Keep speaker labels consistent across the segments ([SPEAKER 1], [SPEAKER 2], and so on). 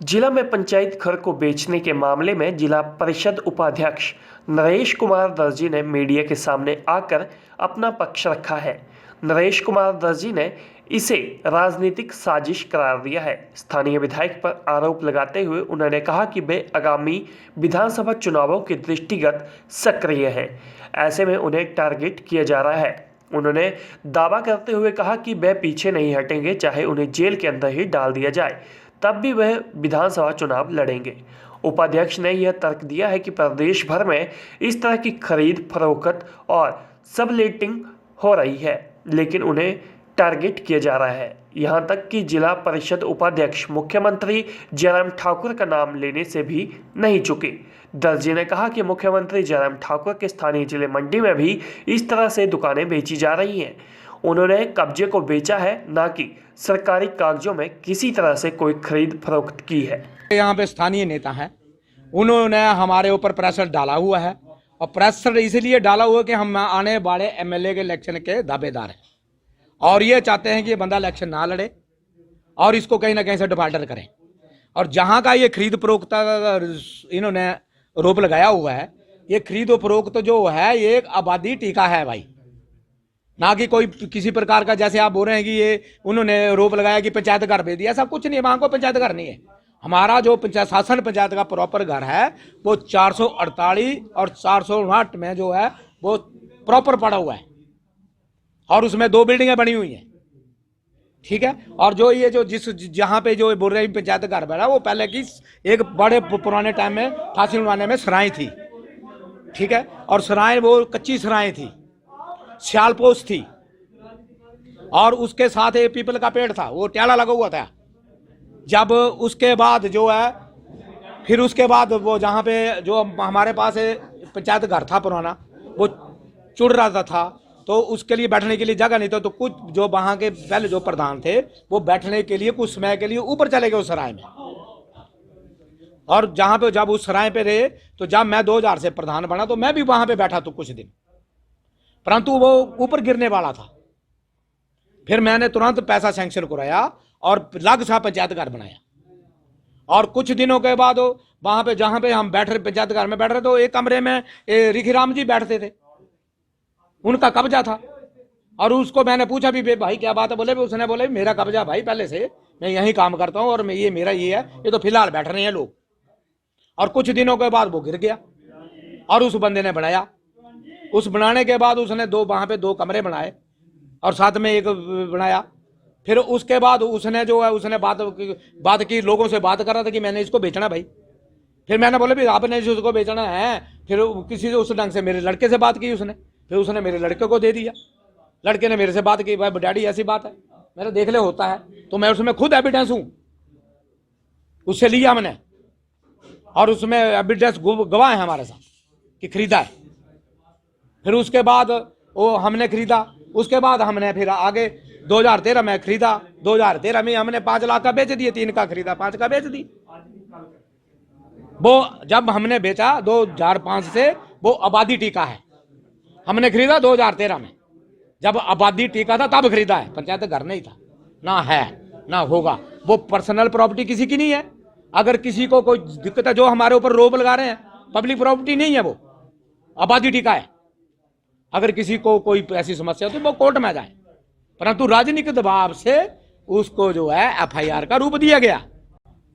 [SPEAKER 1] जिला में पंचायत घर को बेचने के मामले में जिला परिषद उपाध्यक्ष नरेश कुमार दर्जी ने मीडिया के सामने आकर अपना पक्ष रखा है। नरेश कुमार दर्जी ने इसे राजनीतिक साजिश करार दिया है। स्थानीय विधायक पर आरोप लगाते हुए उन्होंने कहा कि वे आगामी विधानसभा चुनावों के दृष्टिगत सक्रिय हैं, ऐसे में उन्हें टारगेट किया जा रहा है। उन्होंने दावा करते हुए कहा कि वे पीछे नहीं हटेंगे, चाहे उन्हें जेल के अंदर ही डाल दिया जाए, तब भी वह विधानसभा चुनाव लड़ेंगे। उपाध्यक्ष ने यह तर्क दिया है कि प्रदेश भर में इस तरह की खरीद फरोख्त और सबलेटिंग हो रही है, लेकिन उन्हें टारगेट किया जा रहा है। यहां तक कि जिला परिषद उपाध्यक्ष मुख्यमंत्री जयराम ठाकुर का नाम लेने से भी नहीं चुके। दर्जी ने कहा कि मुख्यमंत्री जयराम ठाकुर के स्थानीय जिले मंडी में भी इस तरह से दुकानें बेची जा रही हैं। उन्होंने कब्जे को बेचा है, न कि सरकारी कागजों में किसी तरह से कोई खरीद फरोख्त की है।
[SPEAKER 2] यहाँ पे स्थानीय नेता हैं, उन्होंने हमारे ऊपर प्रेशर डाला हुआ है और प्रेशर इसलिए डाला हुआ है कि हम आने वाले एमएलए के इलेक्शन के दावेदार हैं और ये चाहते हैं कि ये बंदा इलेक्शन ना लड़े और इसको कहीं ना कहीं से डिफाल्टर करें। और जहाँ का ये खरीद फरोख्त इन्होंने रोप लगाया हुआ है, ये खरीद फरोख्त जो है ये एक आबादी टीका है भाई, ना कि कोई किसी प्रकार का, जैसे आप बोल रहे हैं कि ये उन्होंने रोप लगाया कि पंचायत घर भेज दिया। ऐसा कुछ नहीं है, वहां को पंचायत घर नहीं है। हमारा जो पंचायत शासन पंचायत का प्रॉपर घर है वो 448 और 459 में जो है वो प्रॉपर पड़ा हुआ है और उसमें 2 बिल्डिंगें बनी हुई हैं, ठीक है। और जो ये जो जहां पे जो बोल रहे हैं पंचायत घर बना, वो पहले की एक बड़े पुराने टाइम में फांसी उड़वाने में सराय थी, ठीक है। और सराय वो कच्ची सराय थी, सियालपोश थी और उसके साथ एक पीपल का पेड़ था, वो ट्याला लगा हुआ था। जब उसके बाद जो है फिर उसके बाद वो जहाँ पे जो हमारे पास पंचायत घर था पुराना, वो चुड़ रहा था, तो उसके लिए बैठने के लिए जगह नहीं था। तो कुछ जो वहाँ के पहले जो प्रधान थे वो बैठने के लिए कुछ समय के लिए ऊपर चले गए उस सराय में। और जहाँ पे जब उस सराय पे रहे, तो जब मैं 2000 से प्रधान बना तो मैं भी वहाँ पे बैठा तो कुछ दिन, परंतु वो ऊपर गिरने वाला था। फिर मैंने तुरंत पैसा सैंक्शन कराया और लग सा पंचायत घर बनाया। और कुछ दिनों के बाद वहां पे जहां पे हम बैठ रहे पंचायत घर में बैठ रहे, तो एक कमरे में रिखीराम जी बैठते थे, उनका कब्जा था। और उसको मैंने पूछा भी भाई क्या बात है, बोले उसने बोले मेरा कब्जा भाई, पहले से मैं यहीं काम करता हूँ और मैं ये मेरा ये है, ये तो फिलहाल बैठ रहे हैं लोग। और कुछ दिनों के बाद वो गिर गया और उस बंदे ने बनाया। उस बनाने के बाद उसने वहां पे 2 कमरे बनाए और साथ में एक बनाया। फिर उसके बाद उसने जो है उसने बात की, लोगों से बात कर रहा था कि मैंने इसको बेचना भाई। फिर मैंने बोला भी आपने इसको बेचना है, फिर किसी से उस ढंग से मेरे लड़के से बात की उसने, फिर उसने मेरे लड़के को दे दिया। लड़के ने मेरे से बात की, भाई डैडी ऐसी बात है, मेरा देख ले होता है। तो मैं उसमें खुद एविडेंस हूं, उससे लिया मैंने और उसमें एविडेंस गवाह है हमारे साथ कि खरीदा है। फिर उसके बाद वो हमने खरीदा, उसके बाद हमने फिर आगे 2013 में खरीदा। 2013 में हमने 5 लाख का बेच दिए, 3 का खरीदा, 5 का बेच दी। वो जब हमने बेचा 2005 से, वो आबादी टीका है, हमने खरीदा 2013 में। जब आबादी टीका था तब खरीदा है, पंचायत घर नहीं था, ना है ना होगा। वो पर्सनल प्रॉपर्टी किसी की नहीं है। अगर किसी को कोई दिक्कत है, जो हमारे ऊपर रोप लगा रहे हैं, पब्लिक प्रॉपर्टी नहीं है, वो आबादी टीका है। अगर किसी को कोई ऐसी समस्या तो वो कोर्ट में जाए, परंतु राजनीतिक दबाव से उसको जो है एफआईआर का रूप दिया गया।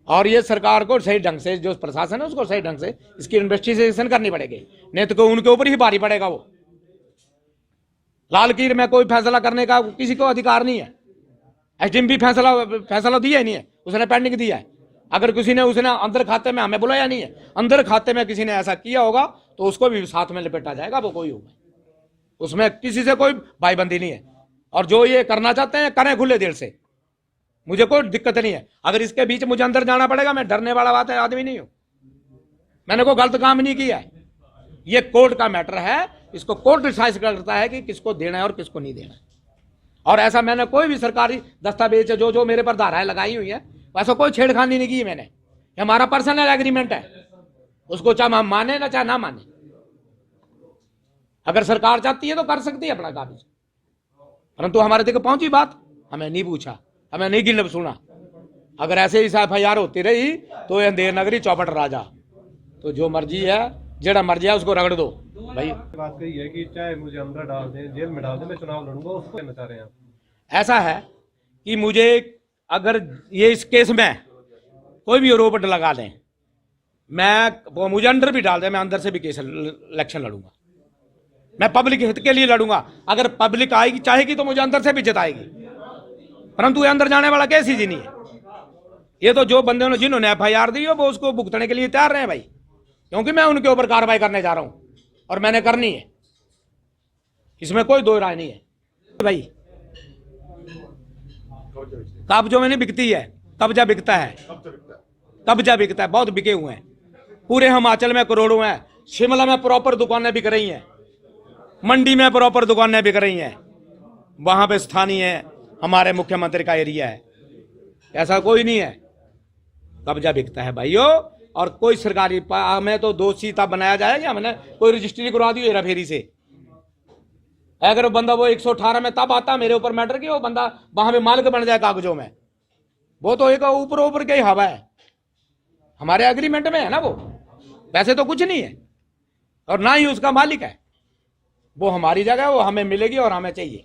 [SPEAKER 2] और ये सरकार को सही ढंग से, जो प्रशासन है उसको सही ढंग से इसकी इन्वेस्टिगेशन करनी पड़ेगी, नहीं तो उनके ऊपर ही भारी पड़ेगा। वो लालकीर में कोई फैसला करने का किसी को अधिकार नहीं है। एसडीएम भी फैसला दिया ही नहीं है, उसने पेंडिंग दिया है। अगर किसी ने उसने अंदर खाते में हमें बुलाया नहीं है, अंदर खाते में किसी ने ऐसा किया होगा तो उसको भी साथ में लपेटा जाएगा, वो कोई होगा, उसमें किसी से कोई भाईबंदी नहीं है। और जो ये करना चाहते हैं करें खुले दिल से, मुझे कोई दिक्कत नहीं है। अगर इसके बीच मुझे अंदर जाना पड़ेगा, मैं डरने वाला बात है आदमी नहीं हूं, मैंने कोई गलत काम नहीं किया है। ये कोर्ट का मैटर है, इसको कोर्ट डिसाइड करता है कि किसको देना है और किसको नहीं देना है। और ऐसा मैंने कोई भी सरकारी दस्तावेज जो मेरे पर धाराएं लगाई हुई है, वैसा कोई छेड़खानी नहीं की मैंने। हमारा पर्सनल एग्रीमेंट है, उसको चाहे हम माने ना चाहे ना माने। अगर सरकार चाहती है तो कर सकती है अपना कागज, परंतु हमारे तक पहुंची बात, हमें नहीं पूछा, हमें नहीं गिल्लब सुना। अगर ऐसे ही FIR होती रही तो ये अंधेर नगरी चौपट राजा। तो जो मर्जी है, जेड़ा मर्जी है उसको रगड़ दो भाई।
[SPEAKER 3] बात कही है कि चाहे मुझे अंदर डाल दें, जेल में डाल दें, मैं चुनाव लड़ूंगा, उसको कहना चाह रहे हैं आप?
[SPEAKER 2] ऐसा है कि मुझे अगर ये इस केस में कोई भी आरोप लगा दें, मैं मुझे अंदर भी डाल दें, मैं अंदर से भी केस इलेक्शन लड़ूंगा। मैं पब्लिक हित के लिए लड़ूंगा। अगर पब्लिक आएगी चाहेगी तो मुझे अंदर से भी जिताएगी, परंतु ये अंदर जाने वाला केस ही नहीं है। ये तो जो बंदे ने जिन्होंने FIR दी है वो उसको भुगतने के लिए तैयार रहे भाई, क्योंकि मैं उनके ऊपर कार्रवाई करने जा रहा हूं और मैंने करनी है, इसमें कोई दो राय नहीं है भाई। कब्जों में नहीं बिकती है, कब्जा बिकता है, कब्जा बिकता है। बहुत बिके हुए हैं, पूरे हिमाचल में करोड़ों हैं। शिमला में प्रॉपर दुकानें बिक रही हैं, मंडी में प्रॉपर दुकानें बिक रही हैं, वहां पे स्थानीय हमारे मुख्यमंत्री का एरिया है। ऐसा कोई नहीं है, कब्जा बिकता है भाइयों। और कोई सरकारी हमें तो दोषी तब बनाया जाएगा, हमने कोई रजिस्ट्री करवा दी हेरा फेरी से। अगर बंदा वो 118 में तब आता मेरे ऊपर मैटर की, वो बंदा वहां पे मालिक बन जाए कागजों में, वो तो एक ऊपर ऊपर के ही हवा है, हमारे एग्रीमेंट में है ना, वो वैसे तो कुछ नहीं है और ना ही उसका मालिक है। वो हमारी जगह है, वो हमें मिलेगी और हमें चाहिए।